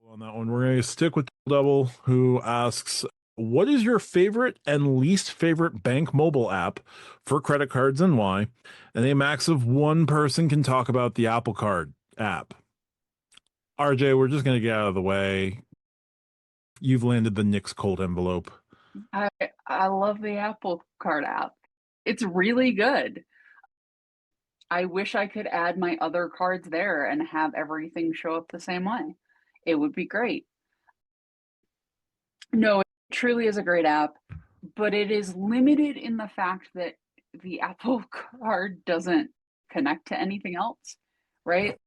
On that one, we're going to stick with Double, who asks, what is your favorite and least favorite bank mobile app for credit cards and why? And a max of one person can talk about the Apple Card app. RJ, we're just going to get out of the way. You've landed the Nick's cold envelope. I I love the Apple Card app. It's really good. I wish I could add my other cards there and have everything show up the same way. It would be great. No, it truly is a great app, but it is limited in the fact that the Apple Card doesn't connect to anything else, right?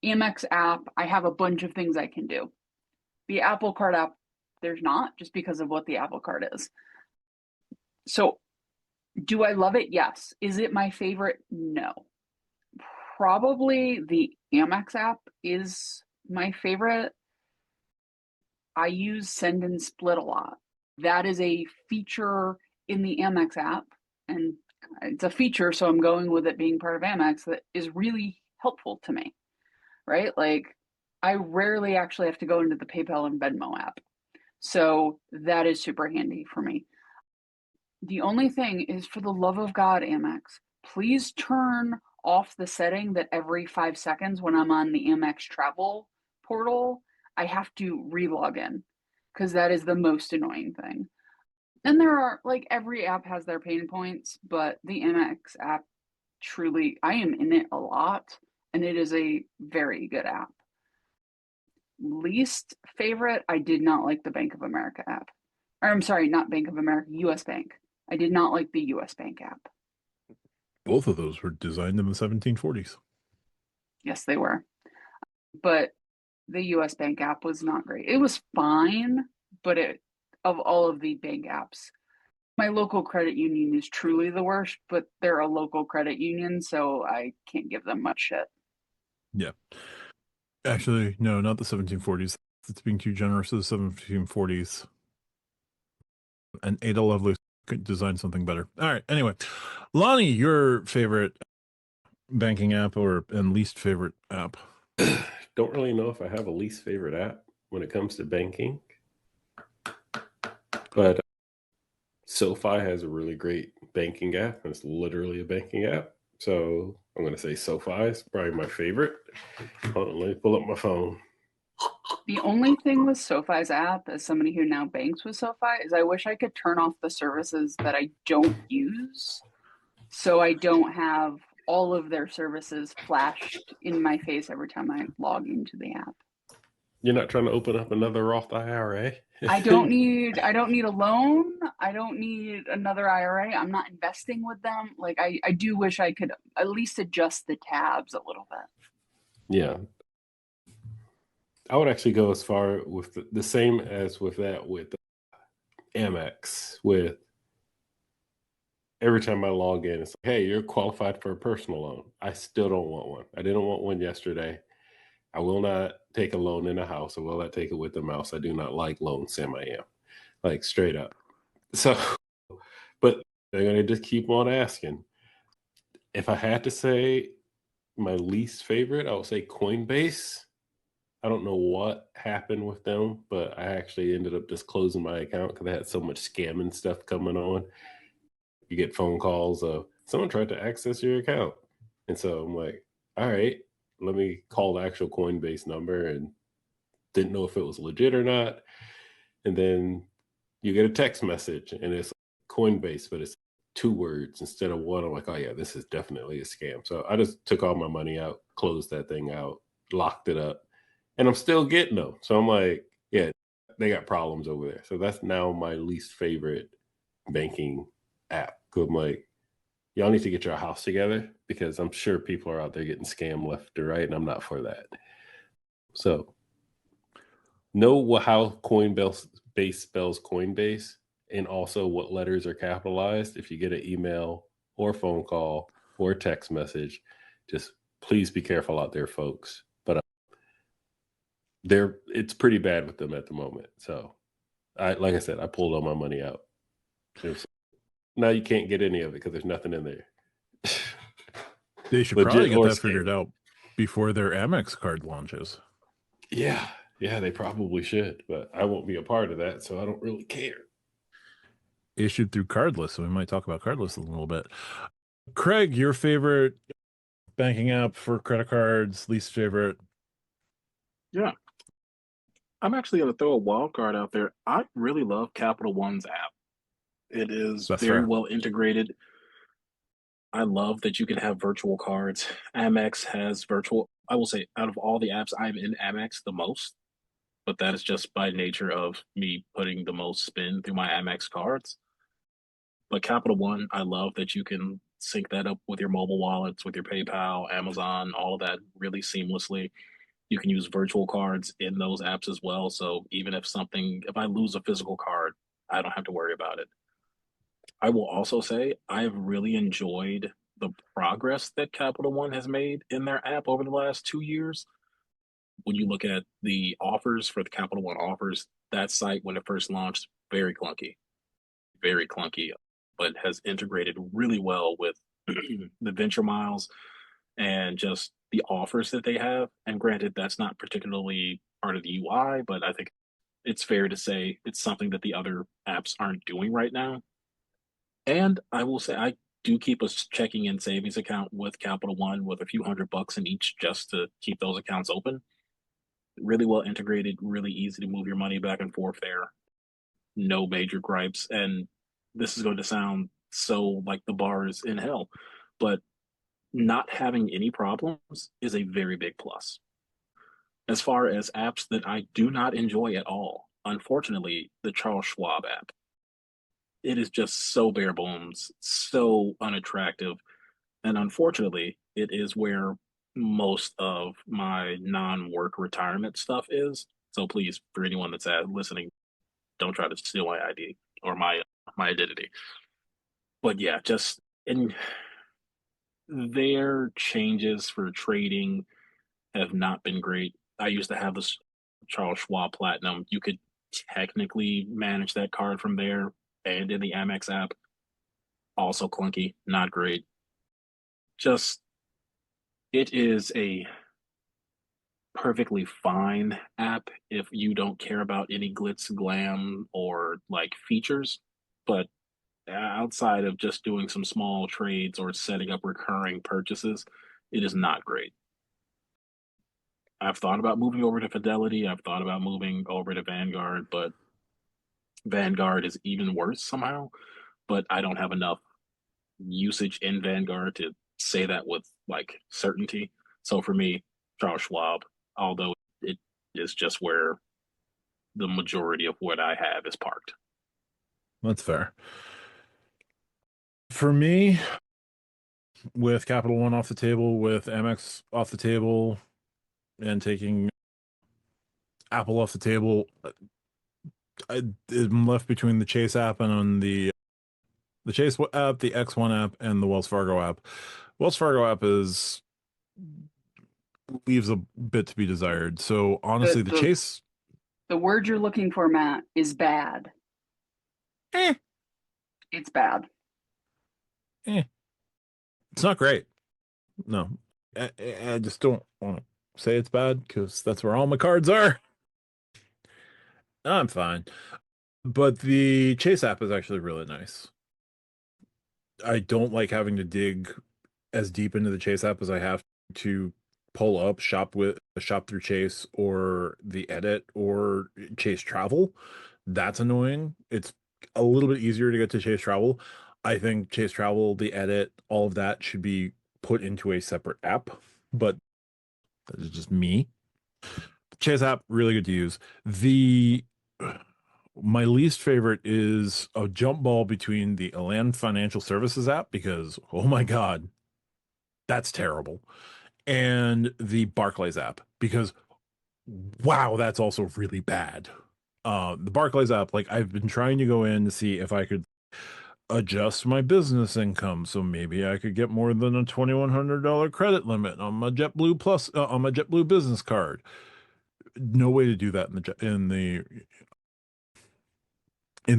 Amex app, I have a bunch of things I can do. The Apple Card app, there's not, just because of what the Apple Card is. So do I love it? Yes. Is it my favorite? No. Probably the Amex app is my favorite. I use Send and Split a lot. That is a feature in the Amex app, and it's a feature, so I'm going with it being part of Amex that is really helpful to me, right? Like, I rarely actually have to go into the PayPal and Venmo app. So that is super handy for me. The only thing is, for the love of God, Amex, please turn off the setting that every 5 seconds when I'm on the Amex travel portal, I have to re-log in, because that is the most annoying thing. And there are, like, every app has their pain points, but the Amex app truly, I am in it a lot, and it is a very good app. Least favorite, I did not like the Bank of America app. Or I'm sorry, not Bank of America, US Bank. I did not like the US Bank app. Both of those were designed in the 1740s. Yes, they were. But the US Bank app was not great. It was fine, but of all of the bank apps, my local credit union is truly the worst, but they're a local credit union, so I can't give them much shit. Yeah. Actually, no, not the 1740s. It's being too generous to the 1740s. And Ada Lovelace could design something better. All right. Anyway, Lonnie, your favorite banking app and least favorite app? Don't really know if I have a least favorite app when it comes to banking, but SoFi has a really great banking app, and it's literally a banking app. So I'm going to say SoFi is probably my favorite. Hold on, let me pull up my phone. The only thing with SoFi's app, as somebody who now banks with SoFi, is I wish I could turn off the services that I don't use, so I don't have all of their services flashed in my face every time I log into the app. You're not trying to open up another Roth IRA? I don't need a loan. I don't need another IRA. I'm not investing with them. Like, I do wish I could at least adjust the tabs a little bit. Yeah. I would actually go as far with the same as with that with Amex. With every time I log in, it's like, hey, you're qualified for a personal loan. I still don't want one. I didn't want one yesterday. I will not take a loan in a house. I will not take it with a mouse. I do not like loans. Sam, I am. Like, straight up. So, but they're going to just keep on asking. If I had to say my least favorite, I would say Coinbase. I don't know what happened with them, but I actually ended up just closing my account because I had so much scamming stuff coming on. You get phone calls of someone tried to access your account. And so I'm like, all right, let me call the actual Coinbase number, and didn't know if it was legit or not. And then you get a text message and it's Coinbase, but it's 2 words instead of one. I'm like, oh yeah, this is definitely a scam. So I just took all my money out, closed that thing out, locked it up, and I'm still getting them. So I'm like, yeah, they got problems over there. So that's now my least favorite banking app. Cause I'm like, y'all need to get your house together, because I'm sure people are out there getting scammed left or right, and I'm not for that. So know how Coinbase spells Coinbase, and also what letters are capitalized. If you get an email or phone call or text message, just please be careful out there, folks. But it's pretty bad with them at the moment. So like I said, I pulled all my money out. Now you can't get any of it because there's nothing in there. They should Legit probably get or that figured scam. out before their Amex card launches. Yeah. Yeah, they probably should, but I won't be a part of that, so I don't really care. Issued through Cardless, so we might talk about Cardless a little bit. Craig, your favorite banking app for credit cards, least favorite? Yeah. I'm actually going to throw a wild card out there. I really love Capital One's app. It is That's very fair. well integrated. I love that you can have virtual cards. Amex has virtual. I will say, out of all the apps, I'm in Amex the most, but that is just by nature of me putting the most spin through my Amex cards. But Capital One, I love that you can sync that up with your mobile wallets, with your PayPal, Amazon, all of that really seamlessly. You can use virtual cards in those apps as well. So even if I lose a physical card, I don't have to worry about it. I will also say I've really enjoyed the progress that Capital One has made in their app over the last 2 years. When you look at the offers for the Capital One offers, that site when it first launched, very clunky, but has integrated really well with the Venture Miles and just the offers that they have. And granted, that's not particularly part of the UI, but I think it's fair to say it's something that the other apps aren't doing right now. And I will say I do keep a checking and savings account with Capital One with a few $100 in each just to keep those accounts open. Really well integrated, really easy to move your money back and forth there. No major gripes. And this is going to sound so like the bar is in hell, but not having any problems is a very big plus. As far as apps that I do not enjoy at all, unfortunately, the Charles Schwab app. It is just so bare bones, so unattractive. And unfortunately, it is where most of my non work retirement stuff is. So please, for anyone that's listening, don't try to steal my ID or my identity. But yeah, just in their changes for trading have not been great. I used to have this Charles Schwab Platinum. You could technically manage that card from there and in the Amex app. Also clunky, not great. Just, it is a perfectly fine app if you don't care about any glitz, glam, or like features. But outside of just doing some small trades or setting up recurring purchases, it is not great. I've thought about moving over to Fidelity. I've thought about moving over to Vanguard, but Vanguard is even worse somehow. But I don't have enough usage in Vanguard to say that with like certainty. So for me, Charles Schwab, although it is just where the majority of what I have is parked. That's fair. For me, with Capital One off the table, with Amex off the table, and taking Apple off the table, I'm left between the Chase app and on the Chase app, the X1 app, and the Wells Fargo app. Wells Fargo app leaves a bit to be desired. So honestly, the Chase. The word you're looking for, Matt, is bad. It's bad. It's not great. No, I just don't want to say it's bad because that's where all my cards are. I'm fine. But the Chase app is actually really nice. I don't like having to dig as deep into the Chase app as I have to pull up shop through Chase or the Edit or Chase Travel. That's annoying. It's a little bit easier to get to Chase Travel. I think Chase Travel, the Edit, all of that should be put into a separate app, but that is just me. Chase app, really good to use. My least favorite is a jump ball between the Elan Financial Services app because, oh my God, that's terrible. And the Barclays app because, wow, that's also really bad. The Barclays app, like I've been trying to go in to see if I could adjust my business income so maybe I could get more than a $2,100 credit limit on my JetBlue Plus on my JetBlue business card. No way to do that in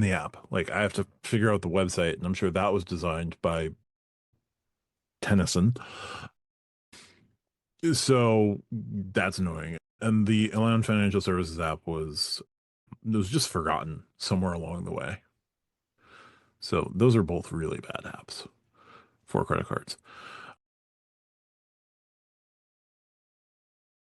the app. Like I have to figure out the website, and I'm sure that was designed by Tennyson. So that's annoying. and the Elan Financial Services app was just forgotten somewhere along the way. So those are both really bad apps for credit cards.